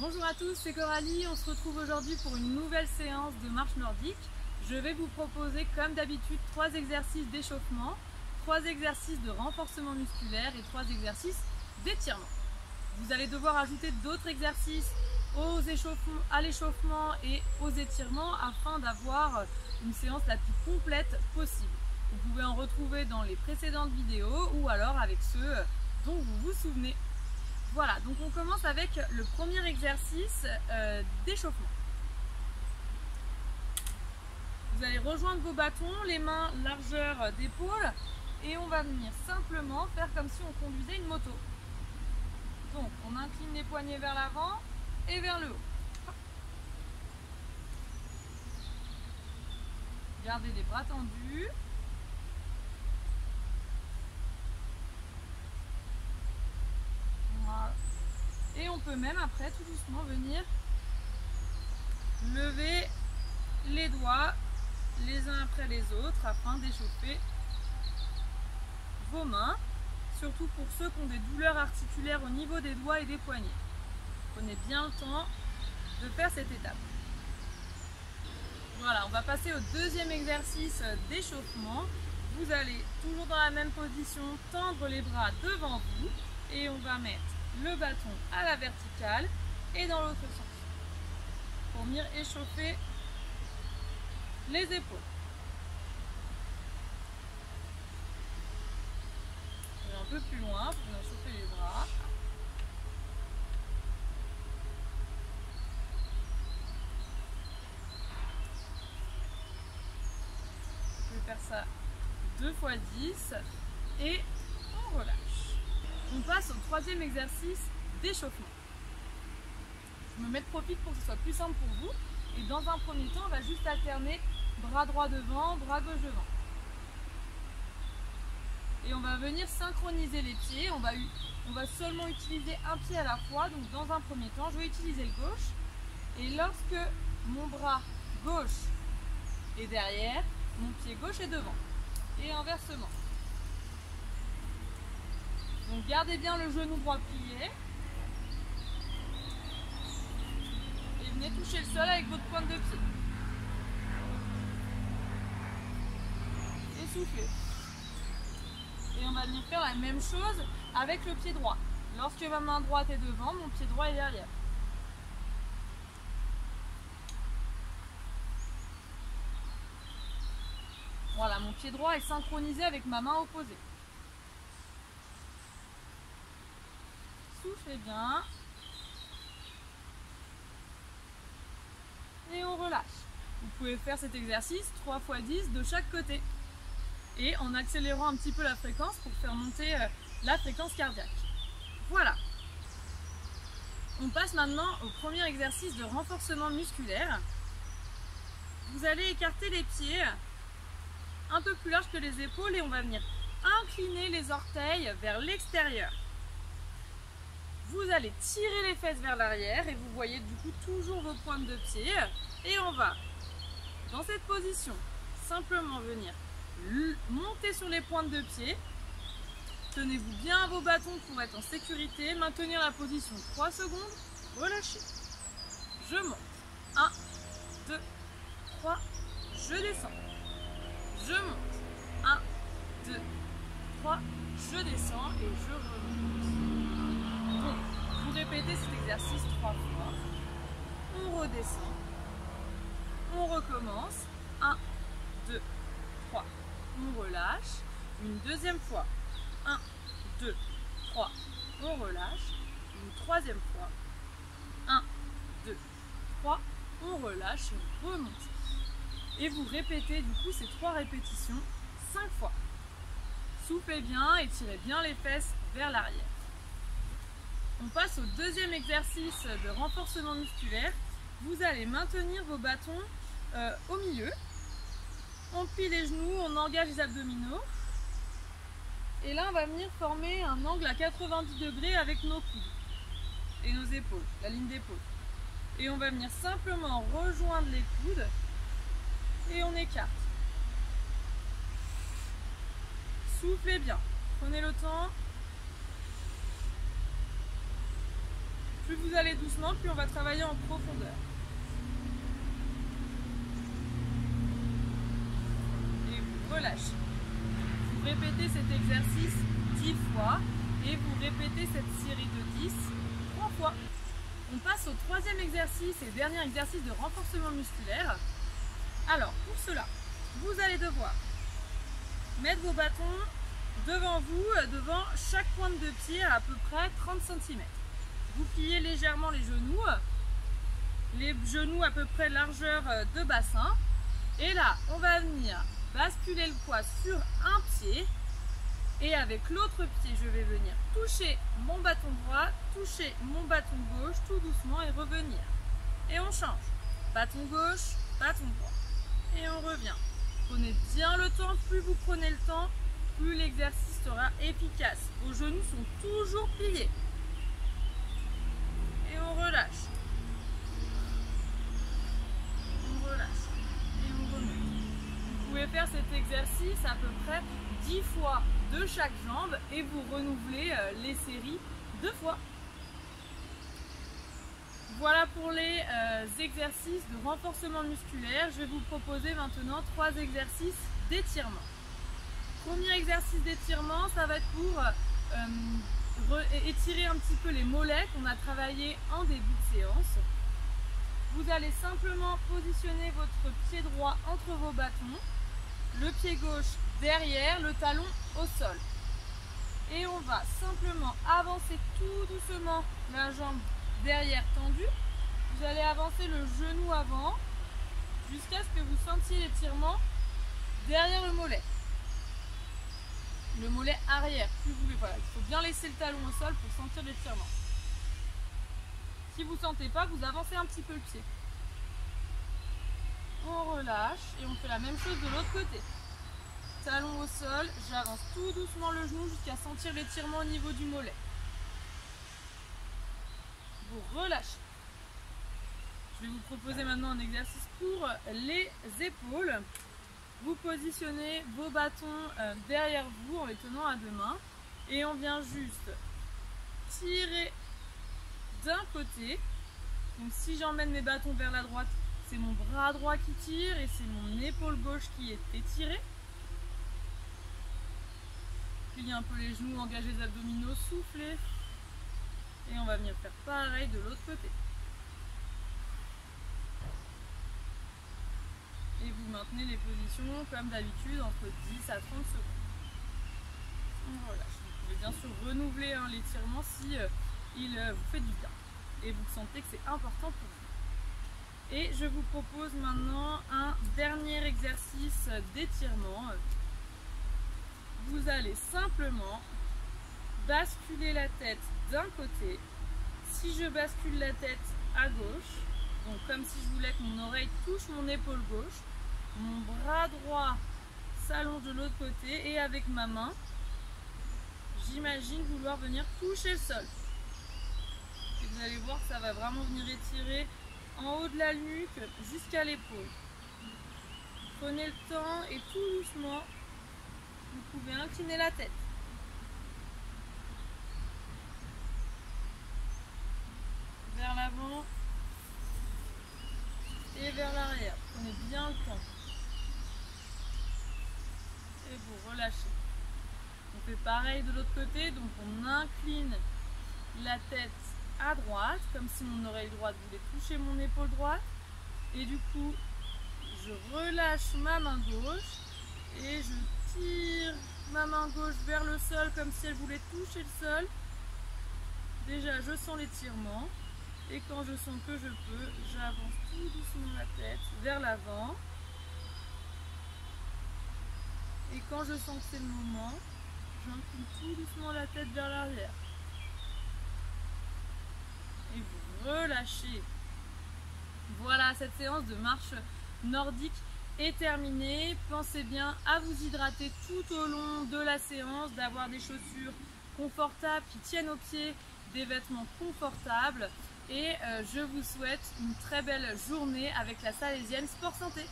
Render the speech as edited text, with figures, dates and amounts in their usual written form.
Bonjour à tous, c'est Coralie. On se retrouve aujourd'hui pour une nouvelle séance de marche nordique. Je vais vous proposer comme d'habitude 3 exercices d'échauffement, 3 exercices de renforcement musculaire et 3 exercices d'étirement. Vous allez devoir ajouter d'autres exercices à l'échauffement et aux étirements afin d'avoir une séance la plus complète possible. Vous pouvez en retrouver dans les précédentes vidéos ou alors avec ceux dont vous vous souvenez. Voilà, donc on commence avec le premier exercice d'échauffement. Vous allez rejoindre vos bâtons, les mains largeur d'épaule et on va venir simplement faire comme si on conduisait une moto. Donc on incline les poignets vers l'avant et vers le haut. Gardez les bras tendus. Voilà. Et on peut même après tout doucement venir lever les doigts les uns après les autres afin d'échauffer vos mains, surtout pour ceux qui ont des douleurs articulaires au niveau des doigts et des poignets. Prenez bien le temps de faire cette étape. Voilà, on va passer au deuxième exercice d'échauffement. Vous allez toujours dans la même position tendre les bras devant vous et on va mettre le bâton à la verticale et dans l'autre sens pour venir échauffer les épaules. Et un peu plus loin pour venir chauffer les bras. Je vais faire ça 2 fois 10 et on relâche. On passe au troisième exercice d'échauffement. Je me mets de profil pour que ce soit plus simple pour vous. Et dans un premier temps, on va juste alterner bras droit devant, bras gauche devant. Et on va venir synchroniser les pieds. On va seulement utiliser un pied à la fois. Donc dans un premier temps, je vais utiliser le gauche. Et lorsque mon bras gauche est derrière, mon pied gauche est devant. Et inversement. Donc gardez bien le genou droit plié. Et venez toucher le sol avec votre pointe de pied. Et soufflez. Et on va venir faire la même chose avec le pied droit. Lorsque ma main droite est devant, mon pied droit est derrière. Voilà, mon pied droit est synchronisé avec ma main opposée. Soufflez bien. Et on relâche. Vous pouvez faire cet exercice 3 fois 10 de chaque côté. Et en accélérant un petit peu la fréquence pour faire monter la fréquence cardiaque. Voilà. On passe maintenant au premier exercice de renforcement musculaire. Vous allez écarter les pieds un peu plus large que les épaules et on va venir incliner les orteils vers l'extérieur. Vous allez tirer les fesses vers l'arrière et vous voyez du coup toujours vos pointes de pied. Et on va, dans cette position, simplement venir monter sur les pointes de pied. Tenez-vous bien à vos bâtons pour être en sécurité. Maintenir la position 3 secondes. Relâchez. Je monte. 1, 2, 3. Je descends. Je monte. 1, 2, 3. Je descends et je remonte. Donc, vous répétez cet exercice 3 fois. On redescend. On recommence. 1, 2, 3. On relâche. Une deuxième fois. 1, 2, 3. On relâche. Une troisième fois. 1, 2, 3. On relâche et on remonte. Et vous répétez du coup ces 3 répétitions 5 fois. Soufflez bien, étirez bien les fesses vers l'arrière. On passe au deuxième exercice de renforcement musculaire. Vous allez maintenir vos bâtons au milieu. On plie les genoux, on engage les abdominaux. Et là, on va venir former un angle à 90 degrés avec nos coudes et nos épaules, la ligne d'épaule. Et on va venir simplement rejoindre les coudes et on écarte. Soufflez bien, prenez le temps. Plus vous allez doucement, plus on va travailler en profondeur. Et vous relâchez. Vous répétez cet exercice 10 fois et vous répétez cette série de 10 3 fois. On passe au troisième exercice et dernier exercice de renforcement musculaire. Alors, pour cela, vous allez devoir mettre vos bâtons devant vous, devant chaque pointe de pied à peu près 30 cm. Vous pliez légèrement les genoux à peu près largeur de bassin. Et là, on va venir basculer le poids sur un pied. Et avec l'autre pied, je vais venir toucher mon bâton droit, toucher mon bâton gauche tout doucement et revenir. Et on change. Bâton gauche, bâton droit. Et on revient. Prenez bien le temps. Plus vous prenez le temps, plus l'exercice sera efficace. Vos genoux sont toujours pliés. Et on relâche. On relâche. Et on remonte. Vous pouvez faire cet exercice à peu près 10 fois de chaque jambe et vous renouvelez les séries 2 fois. Voilà pour les exercices de renforcement musculaire. Je vais vous proposer maintenant 3 exercices d'étirement. Premier exercice d'étirement, ça va être pour étirer un petit peu les mollets qu'on a travaillé en début de séance. Vous allez simplement positionner votre pied droit entre vos bâtons, le pied gauche derrière, le talon au sol. Et on va simplement avancer tout doucement la jambe derrière tendue. Vous allez avancer le genou avant jusqu'à ce que vous sentiez l'étirement derrière le mollet. Le mollet arrière, si vous voulez. Voilà, il faut bien laisser le talon au sol pour sentir l'étirement. Si vous ne sentez pas, vous avancez un petit peu le pied. On relâche et on fait la même chose de l'autre côté. Talon au sol, j'avance tout doucement le genou jusqu'à sentir l'étirement au niveau du mollet. Vous relâchez. Je vais vous proposer maintenant un exercice pour les épaules. Vous positionnez vos bâtons derrière vous en les tenant à 2 mains et on vient juste tirer d'un côté. Donc si j'emmène mes bâtons vers la droite, c'est mon bras droit qui tire et c'est mon épaule gauche qui est étirée. Pliez un peu les genoux, engagez les abdominaux, soufflez. Et on va venir faire pareil de l'autre côté. Et vous maintenez les positions comme d'habitude entre 10 à 30 secondes. On relâche. Vous pouvez bien sûr renouveler l'étirement si il vous fait du bien. Et vous sentez que c'est important pour vous. Et je vous propose maintenant un dernier exercice d'étirement. Vous allez simplement basculer la tête d'un côté. Si je bascule la tête à gauche, donc comme si je voulais que mon oreille touche mon épaule gauche, mon bras droit s'allonge de l'autre côté et avec ma main, j'imagine vouloir venir toucher le sol. Et vous allez voir que ça va vraiment venir étirer en haut de la nuque jusqu'à l'épaule. Prenez le temps et tout doucement, vous pouvez incliner la tête. Vers l'avant et vers l'arrière. Prenez bien le temps. Et vous relâchez. On fait pareil de l'autre côté, donc on incline la tête à droite, comme si mon oreille droite voulait toucher mon épaule droite. Et du coup, je relâche ma main gauche et je tire ma main gauche vers le sol comme si elle voulait toucher le sol. Déjà, je sens l'étirement. Et quand je sens que je peux, j'avance tout doucement la tête vers l'avant. Et quand je sens que c'est le moment, j'incline tout doucement la tête vers l'arrière. Et vous relâchez. Voilà, cette séance de marche nordique est terminée. Pensez bien à vous hydrater tout au long de la séance, d'avoir des chaussures confortables qui tiennent aux pieds, des vêtements confortables. Et je vous souhaite une très belle journée avec la Salésienne Sport Santé.